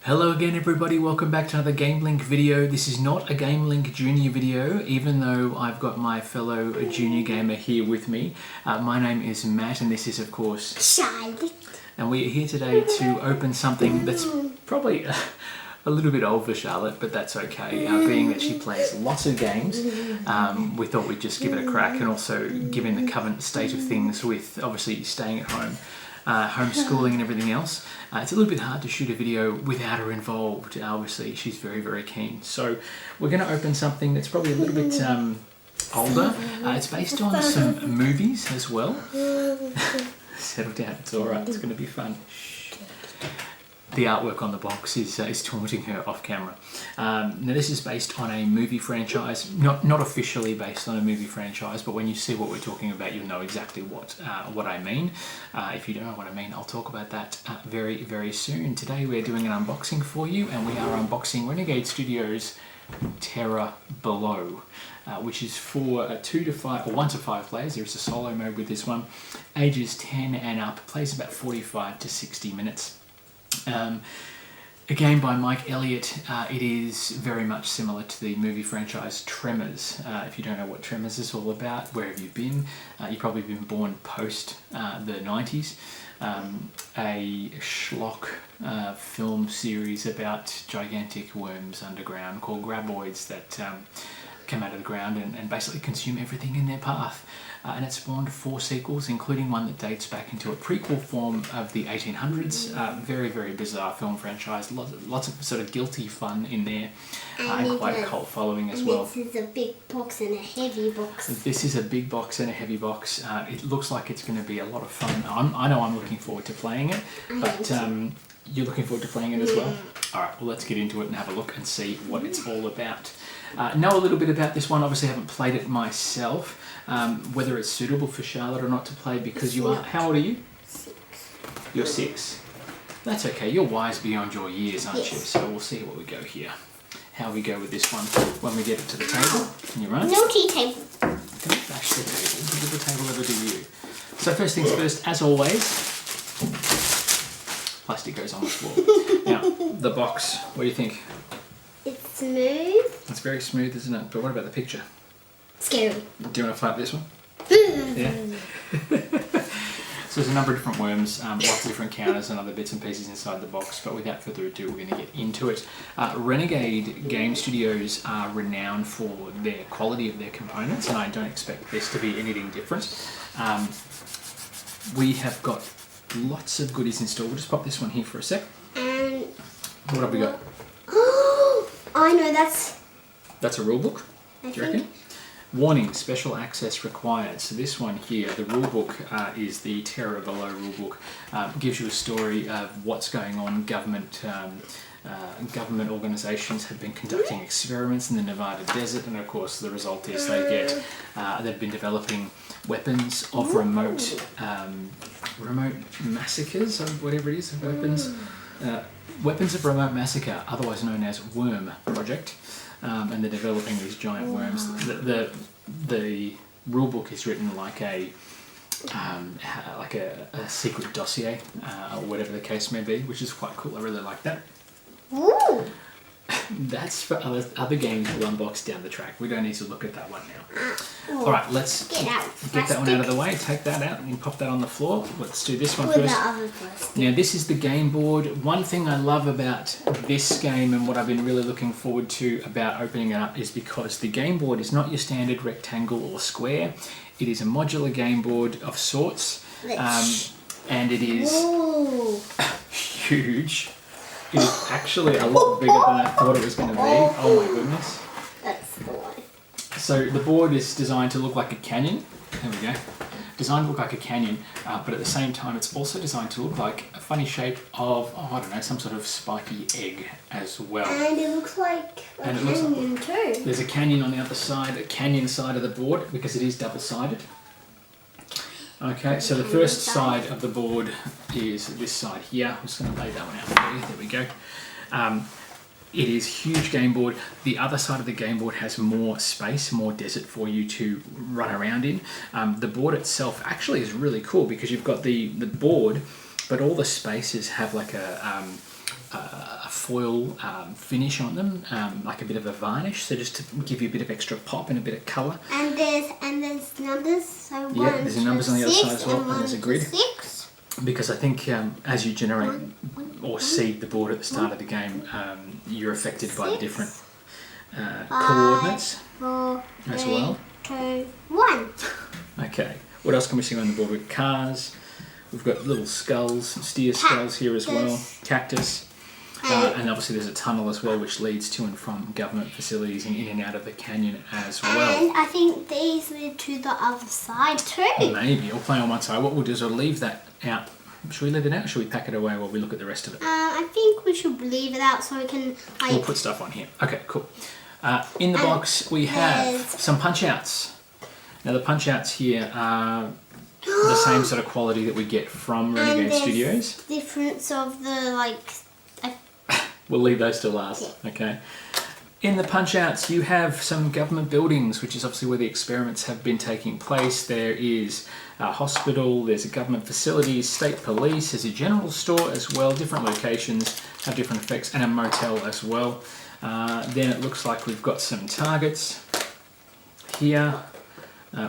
Hello again everybody, welcome back to another GameLINK video. This is not a GameLINK Junior video, even though I've got my fellow junior gamer here with me. My name is Matt and this is of course Charlotte. And we are here today to open something that's probably a little bit old for Charlotte, but that's okay. Being that she plays lots of games, we thought we'd just give it a crack, and also given the current state of things with obviously staying at home, homeschooling and everything else, it's a little bit hard to shoot a video without her involved. Obviously she's very, very keen. So we're going to open something that's probably a little bit older. It's based on some movies as well. Settle down, it's alright, it's going to be fun. The artwork on the box is taunting her off camera. Now this is based on a movie franchise, not officially based on a movie franchise, but when you see what we're talking about, you'll know exactly what I mean. If you don't know what I mean, I'll talk about that very, very soon. Today we're doing an unboxing for you, and we are unboxing Renegade Studios' Terror Below, which is for 1 to 5 players. There's a solo mode with this one. Ages 10 and up, plays about 45 to 60 minutes. A game by Mike Elliott. It is very much similar to the movie franchise Tremors. If you don't know what Tremors is all about, where have you been? You've probably been born post the 90s. A schlock film series about gigantic worms underground called graboids that come out of the ground and basically consume everything in their path. And it spawned 4 sequels, including one that dates back into a prequel form of the 1800s. Very, very bizarre film franchise. Lots of sort of guilty fun in there, and quite a cult following as well. This is a big box and a heavy box. This is a big box and a heavy box. It looks like it's going to be a lot of fun. I know I'm looking forward to playing it, but you're looking forward to playing it as well? Alright, well let's get into it and have a look and see what it's all about. Know a little bit about this one. Obviously haven't played it myself. Whether it's suitable for Charlotte or not to play, because you are... How old are you? 6. You're 6. That's okay. You're wise beyond your years, aren't you? Yes. So we'll see what we go here. How we go with this one when we get it to the table. Can you run? No tea table. Don't bash the table. What did the table ever do you? So first things first, as always, plastic goes on the floor. Now, the box, what do you think? It's smooth. It's very smooth, isn't it? But what about the picture? Scary. Do you want to flap this one? Yeah. So there's a number of different worms, lots of different counters and other bits and pieces inside the box, but without further ado, we're going to get into it. Renegade Game Studios are renowned for their quality of their components, and I don't expect this to be anything different. We have got lots of goodies in store. We'll just pop this one here for a sec. What have we got? Oh, I know That's a rule book, I do you reckon? Warning, special access required. So this one here, the rulebook is the Terror Below rulebook. Gives you a story of what's going on. Government organisations have been conducting experiments in the Nevada desert, and of course the result is they've been developing weapons of remote massacres, or whatever it is, weapons of remote massacre, otherwise known as Worm Project. And they're developing these giant worms. The rule book is written like a secret dossier, or whatever the case may be, which is quite cool. I really like that. Ooh. That's for other games we'll unbox down the track. We don't need to look at that one now. Alright, let's get that one out of the way. Take that out and pop that on the floor. Let's do this one first. Now this is the game board. One thing I love about this game and what I've been really looking forward to about opening it up is because the game board is not your standard rectangle or square. It is a modular game board of sorts, and it is huge. It is actually a lot bigger than I thought it was going to be. Oh my goodness. That's the one. So the board is designed to look like a canyon. There we go. Designed to look like a canyon, but at the same time it's also designed to look like a funny shape of, I don't know, some sort of spiky egg as well. And it looks like a canyon too. There's a canyon on the other side, a canyon side of the board, because it is double-sided. Okay, so the first side of the board is this side here. I'm just going to lay that one out for you. There we go. It is huge game board. The other side of the game board has more space, more desert for you to run around in. The board itself actually is really cool because you've got the board, but all the spaces have like a a foil finish on them, like a bit of a varnish, so just to give you a bit of extra pop and a bit of colour. And there's numbers. So Yeah, there's numbers on the other side as well, and there's a grid. 6. Because I think as you generate or seed the board at the start of the game, you're affected by the different coordinates 4, as 3, well. 2, 1. Okay, what else can we see on the board? We've got cars, we've got little skulls, steer skulls here as well, cactus, and obviously there's a tunnel as well which leads to and from government facilities and in and out of the canyon as well. And I think these lead to the other side too. Maybe, or play on one side. What we'll do is we'll leave that out. Should we leave it out or should we pack it away while we look at the rest of it? I think we should leave it out so we can We'll put stuff on here. Okay, cool. In the box we have some punch outs. Now the punch outs here are the same sort of quality that we get from Renegade Studios. Difference of the We'll leave those till last, okay? In the punch outs you have some government buildings, which is obviously where the experiments have been taking place. There is a hospital, there's a government facilities, state police, there's a general store as well. Different locations have different effects, and a motel as well. Then it looks like we've got some targets here,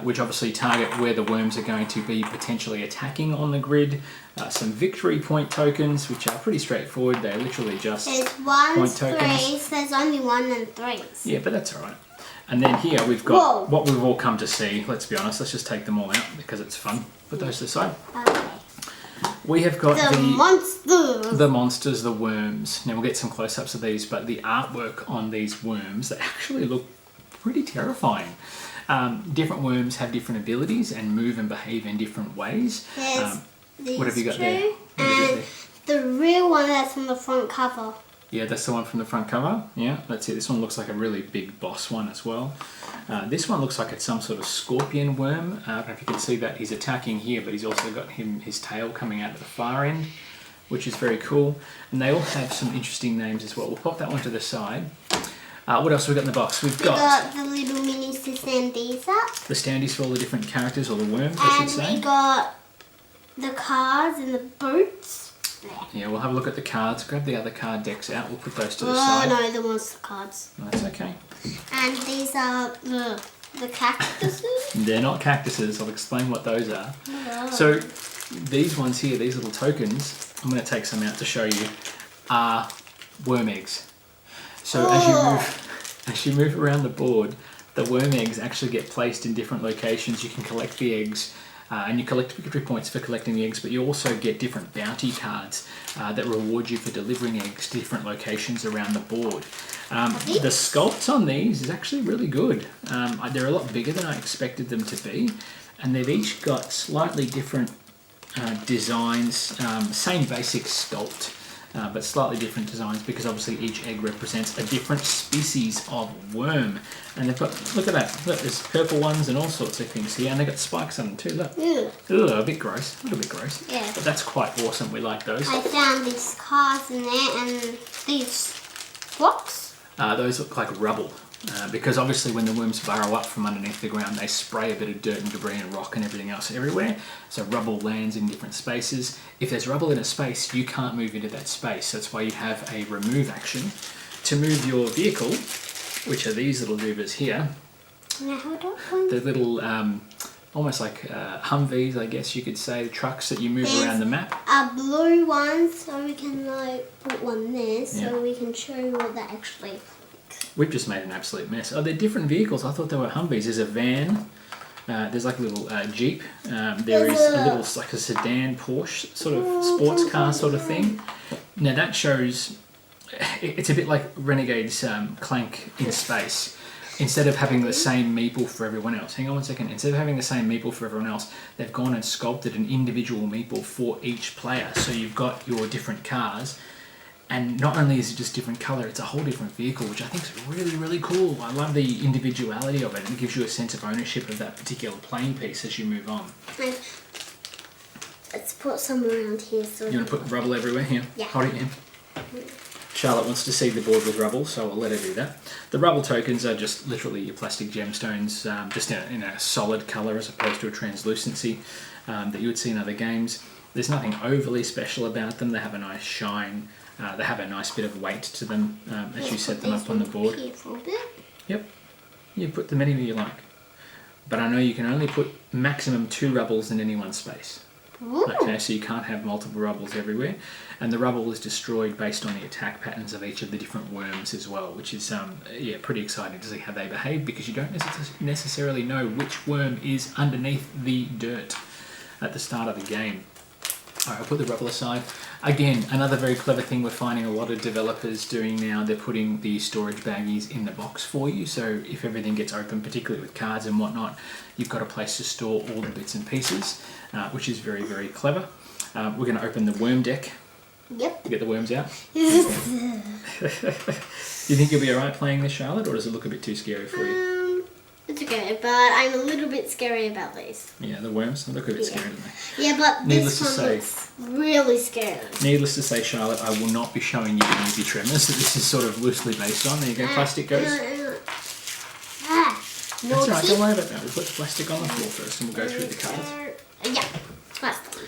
which obviously target where the worms are going to be potentially attacking on the grid. Some victory point tokens, which are pretty straightforward. They're literally just there's 1s, point tokens. 3s, there's only 1 and 3s. Yeah, but that's alright. And then here we've got what we've all come to see. Let's be honest, let's just take them all out because it's fun. Put those to the side. Okay. We have got the monsters. The monsters, the worms. Now we'll get some close-ups of these, but the artwork on these worms, they actually look pretty terrifying. Different worms have different abilities and move and behave in different ways. What have you got there? And the real one that's on the front cover. Yeah, that's the one from the front cover. Yeah, that's it. This one looks like a really big boss one as well. This one looks like it's some sort of scorpion worm. I don't know if you can see that. He's attacking here, but he's also got his tail coming out at the far end, which is very cool. And they all have some interesting names as well. We'll pop that one to the side. What else have we got in the box? We've got the little minis to stand these up. The standees for all the different characters, or the worms, I should say. And we got the cards and the boots. Yeah, we'll have a look at the cards. Grab the other card decks out. We'll put those to the side. Oh no, the monster cards. That's okay. And these are the cactuses. They're not cactuses. I'll explain what those are. Oh. So these ones here, these little tokens, I'm going to take some out to show you, are worm eggs. So as you move around the board, the worm eggs actually get placed in different locations. You can collect the eggs. And you collect victory points for collecting the eggs, but you also get different bounty cards that reward you for delivering eggs to different locations around the board. The sculpts on these is actually really good. They're a lot bigger than I expected them to be, and they've each got slightly different designs, same basic sculpt, but slightly different designs because obviously each egg represents a different species of worm. And they've got, look at that, look, there's purple ones and all sorts of things here, and they've got spikes on them too, look. Ew. Ugh, a bit gross, a little bit gross. Yeah. But that's quite awesome, we like those. I found these cards in there and these blocks. Those look like rubble, because obviously when the worms burrow up from underneath the ground, they spray a bit of dirt and debris and rock and everything else everywhere. So rubble lands in different spaces. If there's rubble in a space, you can't move into that space. That's why you have a remove action to move your vehicle, which are these little movers here. Now hold on. The little, almost like Humvees, I guess you could say, the trucks that you move around the map. A blue one, so we can put one there, so we can show you what that actually. We've just made an absolute mess. Oh, they're different vehicles. I thought they were Humvees. There's a van. There's like a little Jeep. There is a little, like a sedan Porsche sort of sports car sort of thing. Now that shows, it's a bit like Renegade's Clank in space. Instead of having the same meeple for everyone else, hang on one second, instead of having the same meeple for everyone else, they've gone and sculpted an individual meeple for each player. So you've got your different cars, and not only is it just different colour, it's a whole different vehicle, which I think is really, really cool. I love the individuality of it, and it gives you a sense of ownership of that particular playing piece as you move on. Let's put some around here. So You want to put rubble everywhere? Here, yeah. Hold it in. Charlotte wants to seed the board with rubble, so I'll let her do that. The rubble tokens are just literally your plastic gemstones, just in a solid colour as opposed to a translucency that you would see in other games. There's nothing overly special about them. They have a nice shine. They have a nice bit of weight to them as you set them up on the board. Here for a bit. Yep, you put them anywhere you like. But I know you can only put maximum 2 rubbles in any one space. Ooh. Okay, so you can't have multiple rubbles everywhere. And the rubble is destroyed based on the attack patterns of each of the different worms as well, which is yeah, pretty exciting to see how they behave, because you don't necessarily know which worm is underneath the dirt at the start of the game. Alright, I'll put the rubble aside. Again, another very clever thing we're finding a lot of developers doing now, they're putting the storage baggies in the box for you, so if everything gets open, particularly with cards and whatnot, you've got a place to store all the bits and pieces, which is very, very clever. We're going to open the worm deck. Yep. Get the worms out. You think you'll be alright playing this, Charlotte, or does it look a bit too scary for you? It's okay, but I'm a little bit scary about these. Yeah, the worms look a bit scary, don't they? Yeah, but Needless this to one say, looks really scary. Needless to say, Charlotte, I will not be showing you the movie Tremors that this is sort of loosely based on. There you go, plastic goes. That's alright, don't worry about that. We'll put the plastic on the floor first and we'll go through the cards. Yeah, plastic.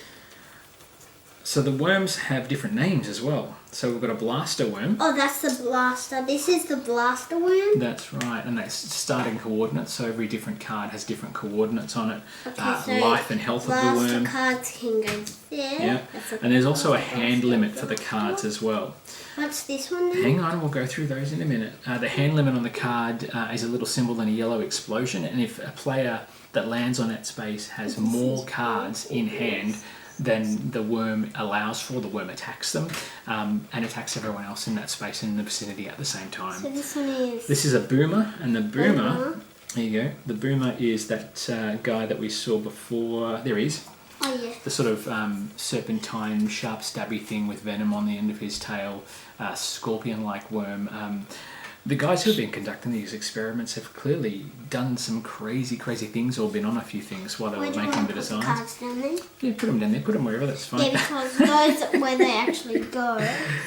So the worms have different names as well. So we've got a blaster worm. Oh, that's the blaster. This is the blaster worm? That's right, and that's starting coordinates, so every different card has different coordinates on it. Okay, so life and health of the worm. Blaster cards can go there. Yeah, and there's also a hand limit for the cards as well. What's this one then? Hang on, we'll go through those in a minute. The hand limit on the card is a little symbol and a yellow explosion, and if a player that lands on that space has more cards in hand than the worm allows for, the worm attacks them and attacks everyone else in that space in the vicinity at the same time. So this one is... This is a boomer, and the boomer, there you go, the boomer is that guy that we saw before. There he is. Oh yeah. The sort of serpentine, sharp stabby thing with venom on the end of his tail, scorpion-like worm. The guys who have been conducting these experiments have clearly done some crazy things, or been on a few things while they were making the designs. The cards down there? Yeah, put them down there, put them wherever, that's fine. Yeah, because those are where they actually go.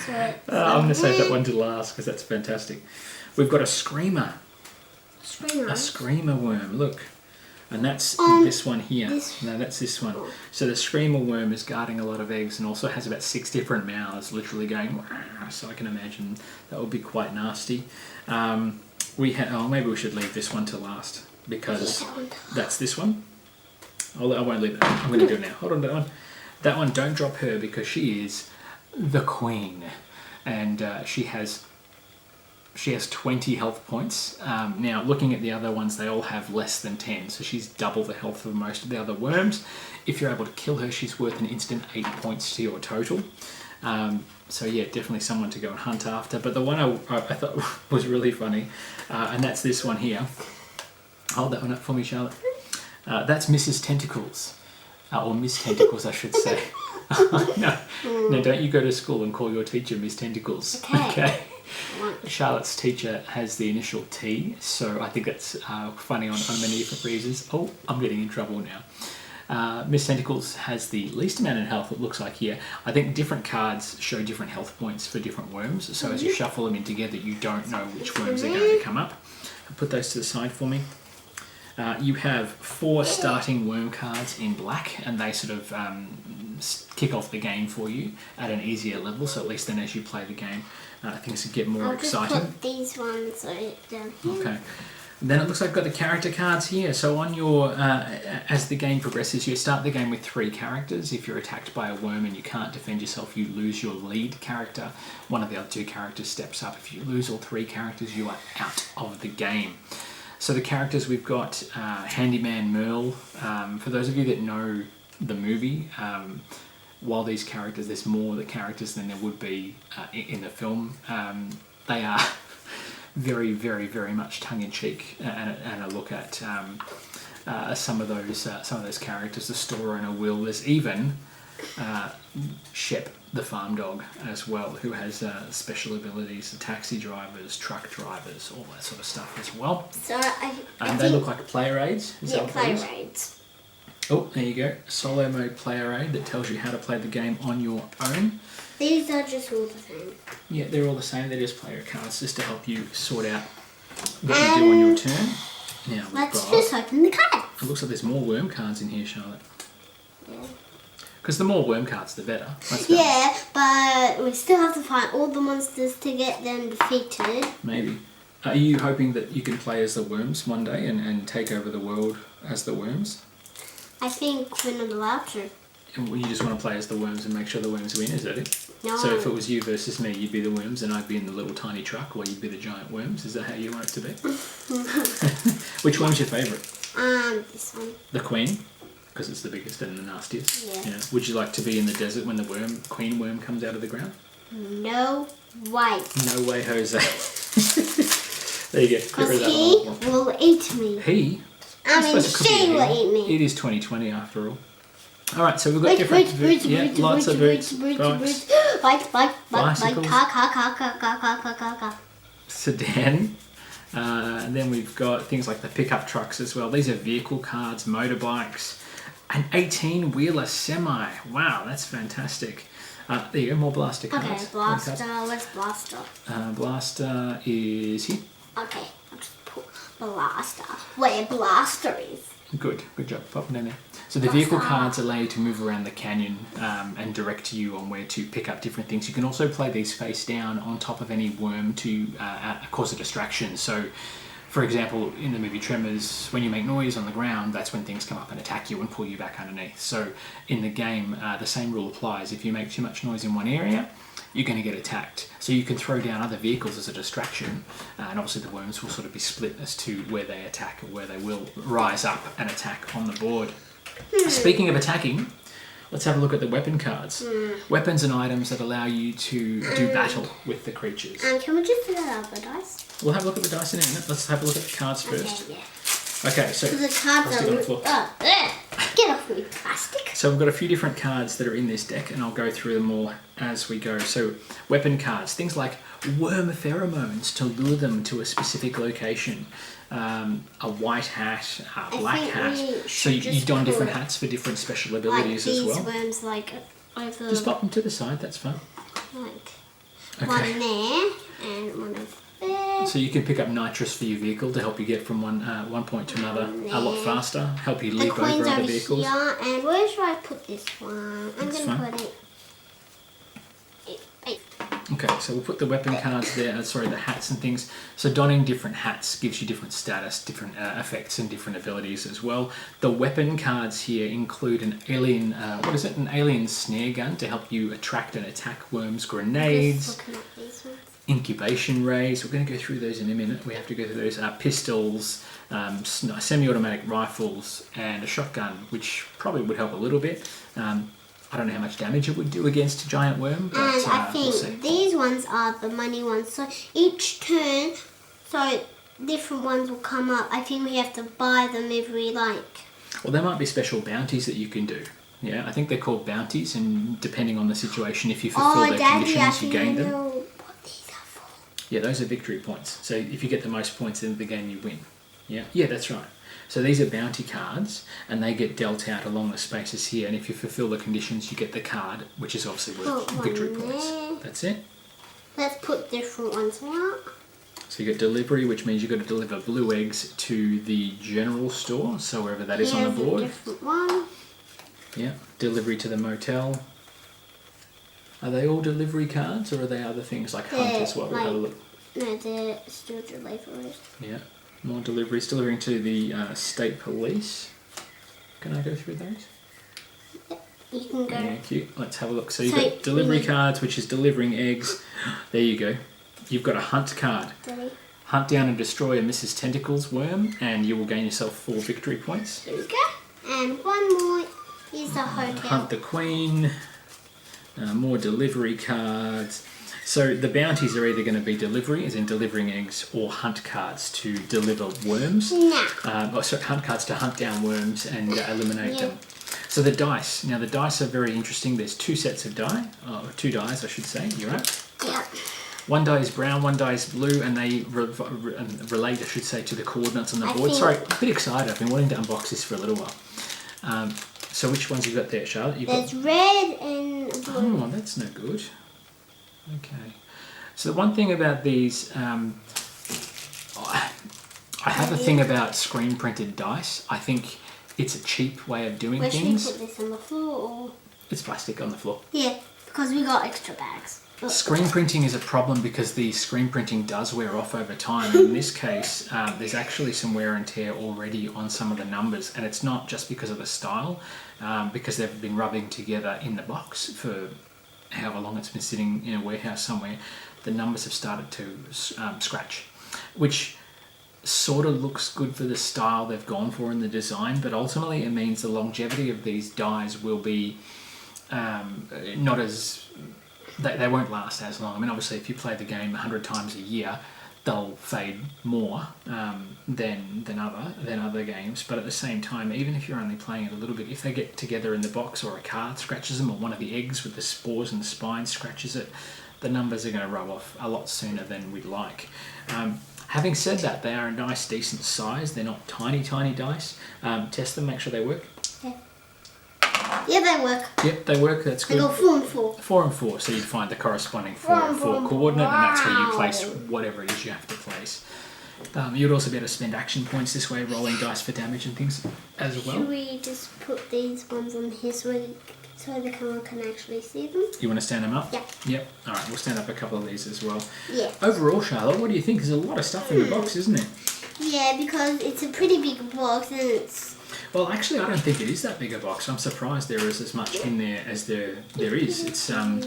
So I'm going to save that one to last because that's fantastic. We've got a screamer. Screamer. A screamer worm, look. And that's this one here. No, that's this one. So the screamer worm is guarding a lot of eggs and also has about 6 different mouths literally going, wah, so I can imagine that would be quite nasty. Maybe we should leave this one to last because that's this one. I won't leave that. I'm going to do it now. Hold on to that one. That one, don't drop her because she is the queen. And she has 20 health points. Now, looking at the other ones, they all have less than 10, so she's double the health of most of the other worms. If you're able to kill her, she's worth an instant 8 points to your total. So yeah, definitely someone to go and hunt after. But the one I thought was really funny, and that's this one here. Hold that one up for me, Charlotte. That's Mrs. Tentacles, or Miss Tentacles, I should say. No, don't you go to school and call your teacher Miss Tentacles. Okay. Charlotte's teacher has the initial T, so I think that's funny on many different reasons. Oh, I'm getting in trouble now. Miss Tentacles has the least amount of health, it looks like here. I think different cards show different health points for different worms, so as you shuffle them in together, you don't know which worms are going to come up. I'll put those to the side for me. You have 4 starting worm cards in black, and they sort of kick off the game for you at an easier level, so at least then as you play the game, things get more exciting. I'll just put these ones down here. Okay. Then it looks like I've got the character cards here. So on your, as the game progresses, you start the game with 3 characters. If you're attacked by a worm and you can't defend yourself, you lose your lead character. One of the other 2 characters steps up. If you lose all 3 characters, you are out of the game. So the characters we've got, Handyman Merle. For those of you that know the movie, while these characters, there's more the characters than there would be in the film. They are very much tongue-in-cheek and a look at some of those characters. The store owner Will. There's even Shep, the farm dog, as well, who has special abilities. Taxi drivers, truck drivers, all that sort of stuff as well. So they look like player aids. Yeah, player aids. Oh, there you go. Solo mode player aid that tells you how to play the game on your own. These are just all the same. Yeah, they're all the same. They're just player cards just to help you sort out what you do on your turn. Now let's just open the cards. It looks like there's more worm cards in here, Charlotte. Yeah. Because the more worm cards, the better. Let's be honest. Yeah, but we still have to fight all the monsters to get them defeated. Maybe. Are you hoping that you can play as the worms one day and take over the world as the worms? I think we're not allowed to. And you just want to play as the worms and make sure the worms win, is that it? No. So if it was you versus me, you'd be the worms and I'd be in the little tiny truck, or you'd be the giant worms. Is that how you want it to be? Which one's your favourite? This one. The queen, because it's the biggest and the nastiest. Yeah. Would you like to be in the desert when the queen worm comes out of the ground? No way. No way, Jose. There you go. Get rid Because of that he one. will eat me. He? I mean, she will eat me. It is 2020 after all. Alright, so we've got different boots. Yeah, lots of boots. Bikes, Bike, bicycles. car. Sedan. And then we've got things like the pickup trucks as well. These are vehicle cards, motorbikes, an 18-wheeler semi. Wow, that's fantastic. There you go, more blaster cards. Okay, blaster. Where's blaster? Blaster is here. Okay, I'll just put blaster where blaster is. Good job, popping in there. So the vehicle cards allow you to move around the canyon and direct you on where to pick up different things. You can also play these face down on top of any worm to cause a distraction. So, for example, in the movie Tremors, when you make noise on the ground, that's when things come up and attack you and pull you back underneath. So in the game, the same rule applies. If you make too much noise in one area, you're going to get attacked. So you can throw down other vehicles as a distraction, and obviously the worms will sort of be split as to where they attack or where they will rise up and attack on the board. Speaking of attacking, let's have a look at the weapon cards. Weapons and items that allow you to do battle with the creatures. Can we just do that other dice? We'll have a look at the dice in a minute. Let's have a look at the cards first. Okay, yeah. Okay, so The cards I'll stick on the are... floor. Get off me, plastic. So we've got a few different cards that are in this deck, and I'll go through them all as we go. So weapon cards, things like worm pheromones to lure them to a specific location, a white hat, a black hat. So you don different hats for different special abilities as well. Like these worms, like over... Just pop them to the side, that's fine. Like one there and one over there. So you can pick up nitrous for your vehicle to help you get from one point to another a lot faster, help you leap over other vehicles. Here, and where should I put this one? I'm going to put it... Okay, so we'll put the weapon cards there, the hats and things. So donning different hats gives you different status, different effects and different abilities as well. The weapon cards here include an alien, an alien snare gun to help you attract and attack worms, grenades, incubation rays. We're going to go through those in a minute. We have to go through those. Pistols, semi-automatic rifles, and a shotgun, which probably would help a little bit. I don't know how much damage it would do against a giant worm, but and I think we'll see. these ones are the money ones. So each turn, different ones will come up. I think we have to buy them if we like. Well, there might be special bounties that you can do. Yeah, I think they're called bounties, and depending on the situation, if you fulfill their conditions, you gain them. Know what these are for. Yeah, those are victory points. So if you get the most points in the game, you win. Yeah, that's right. So these are bounty cards, and they get dealt out along the spaces here, and if you fulfill the conditions, you get the card, which is obviously worth victory points. That's it. Let's put different ones out. So you got delivery, which means you've got to deliver blue eggs to the general store, so wherever that is on the board. A different one. Yeah, delivery to the motel. Are they all delivery cards, or are they other things like hunt as well? We'll have a look. No, they're still deliveries. Yeah. More deliveries, delivering to the state police. Can I go through those? You can go. Yeah, cute. Let's have a look. So you've got delivery cards, which is delivering eggs. There you go. You've got a hunt card. Hunt down and destroy a Mrs. Tentacles worm, and you will gain yourself 4 victory points. There we go. And one more is the hotel. Hunt the Queen. More delivery cards. So the bounties are either going to be delivery, as in delivering eggs, or hunt cards to deliver worms. Hunt cards to hunt down worms and eliminate them. So the dice. Now the dice are very interesting. There's 2 sets of die, 2 dies I should say. You're right. Yeah. One die is brown, one die is blue, and they relate, I should say, to the coordinates on the board. Sorry, I'm a bit excited. I've been wanting to unbox this for a little while. So which ones have you got there, Charlotte? There's red and blue. Oh, that's no good. Okay. So the one thing about these, I have a thing about screen printed dice. I think it's a cheap way of doing things. Should we put this on the floor? Or? It's plastic on the floor. Yeah, because we got extra bags. Screen printing is a problem because the screen printing does wear off over time. And in this case, there's actually some wear and tear already on some of the numbers, and it's not just because of the style, because they've been rubbing together in the box for however long it's been sitting in a warehouse somewhere. The numbers have started to scratch, which sort of looks good for the style they've gone for in the design, but ultimately it means the longevity of these dies will be not as... They won't last as long. I mean, obviously, if you play the game 100 times a year, they'll fade more than other games. But at the same time, even if you're only playing it a little bit, if they get together in the box or a card scratches them, or one of the eggs with the spores and the spines scratches it, the numbers are going to rub off a lot sooner than we'd like. Having said that, they are a nice, decent size. They're not tiny, tiny dice. Test them, make sure they work. Yeah, they work. Yep, they work. That's good. They go 4 and 4. 4 and 4. So you'd find the corresponding 4 and 4 coordinate, and that's where you place whatever it is you have to place. You'd also be able to spend action points this way, rolling dice for damage and things as well. Should we just put these ones on here so the camera can actually see them? You want to stand them up? Yeah. Yep. All right, we'll stand up a couple of these as well. Yeah. Overall, Charlotte, what do you think? There's a lot of stuff in the box, isn't it? Yeah, because it's a pretty big box and it's... Well, actually, I don't think it is that big a box. I'm surprised there is as much in there as there is. It seems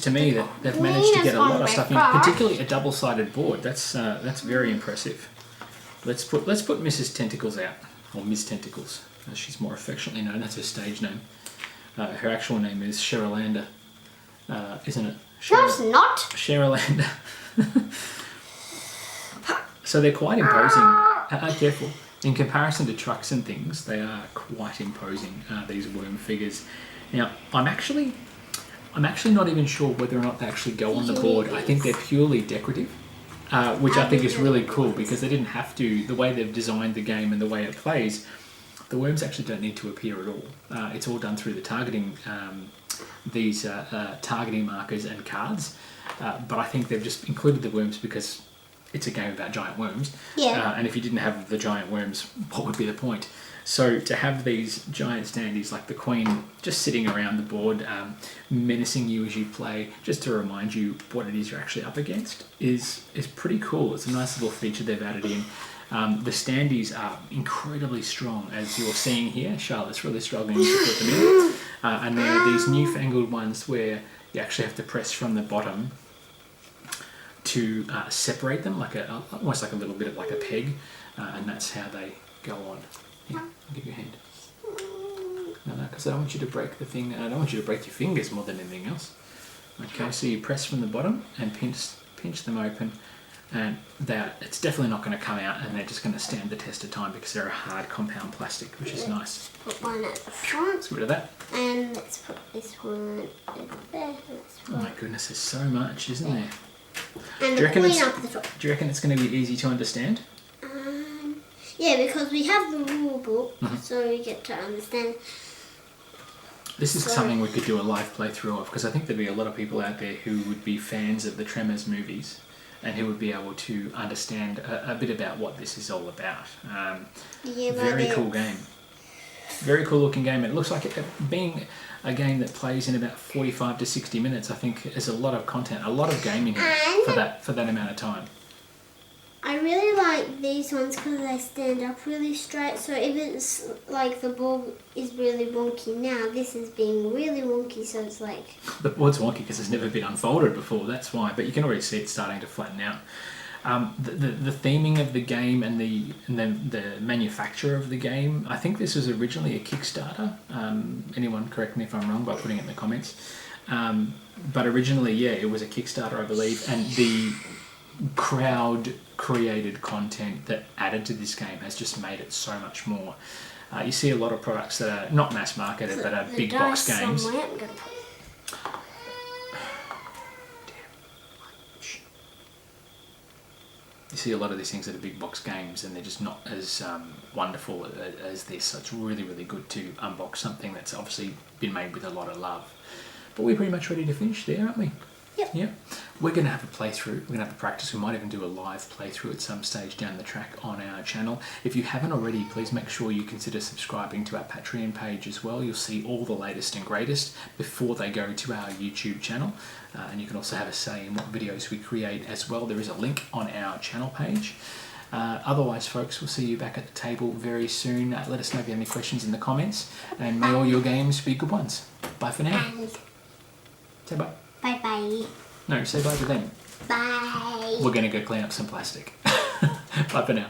to me that they've managed to get a lot of stuff in, particularly a double-sided board. That's very impressive. Let's put Mrs. Tentacles out, or Ms. Tentacles, as she's more affectionately known. That's her stage name. Her actual name is Cherylanda, isn't it? No, it's not. Cherylanda. So they're quite imposing. Careful. In comparison to trucks and things, they are quite imposing, these worm figures. Now, I'm actually not even sure whether or not they actually go on the board. I think they're purely decorative, which I think is really cool because they didn't have to. The way they've designed the game and the way it plays, the worms actually don't need to appear at all. It's all done through the targeting, these targeting markers and cards. But I think they've just included the worms because it's a game about giant worms. Yeah. And if you didn't have the giant worms, what would be the point? So to have these giant standees like the Queen just sitting around the board, menacing you as you play, just to remind you what it is you're actually up against, is pretty cool. It's a nice little feature they've added in. The standees are incredibly strong, as you're seeing here. Charlotte's really struggling to put them in. And there are these newfangled ones where you actually have to press from the bottom to separate them, almost like a little bit of like a peg, and that's how they go on. Yeah, I'll give you a hand. No, because I don't want you to break the thing. I don't want you to break your fingers more than anything else. Okay, so you press from the bottom and pinch them open, and it's definitely not going to come out, and they're just going to stand the test of time because they're a hard compound plastic, which is nice. Put one at the front. Let's get rid of that. And let's put this one over there. Oh my goodness, there's so much, isn't there? And Do you reckon it's going to be easy to understand? Yeah, because we have the rule book, so we get to understand. This is something we could do a live playthrough of, because I think there'd be a lot of people out there who would be fans of the Tremors movies and who would be able to understand a bit about what this is all about. Very cool game. Very cool looking game. It looks like it being a game that plays in about 45 to 60 minutes. I think there's a lot of content, a lot of gaming for that amount of time. I really like these ones because they stand up really straight. So if it's like the board is really wonky now, this is being really wonky. So it's like the board's wonky because it's never been unfolded before. That's why. But you can already see it starting to flatten out. The theming of the game and the manufacture of the game. I think this was originally a Kickstarter. Anyone correct me if I'm wrong by putting it in the comments. But originally, yeah, it was a Kickstarter, I believe, and the crowd created content that added to this game has just made it so much more. You see a lot of products that are not mass marketed but are big box games. You see a lot of these things that are big box games and they're just not as wonderful as this. So it's really, really good to unbox something that's obviously been made with a lot of love. But we're pretty much ready to finish there, aren't we? Yep. Yeah. We're going to have a playthrough. We're going to have a practice. We might even do a live playthrough at some stage down the track on our channel. If you haven't already, please make sure you consider subscribing to our Patreon page as well. You'll see all the latest and greatest before they go to our YouTube channel. And you can also have a say in what videos we create as well. There is a link on our channel page. Otherwise, folks, we'll see you back at the table very soon. Let us know if you have any questions in the comments. And may all your games be good ones. Bye for now. Bye. Say bye. Bye-bye. No, say bye to them. Bye. We're going to go clean up some plastic. Bye for now.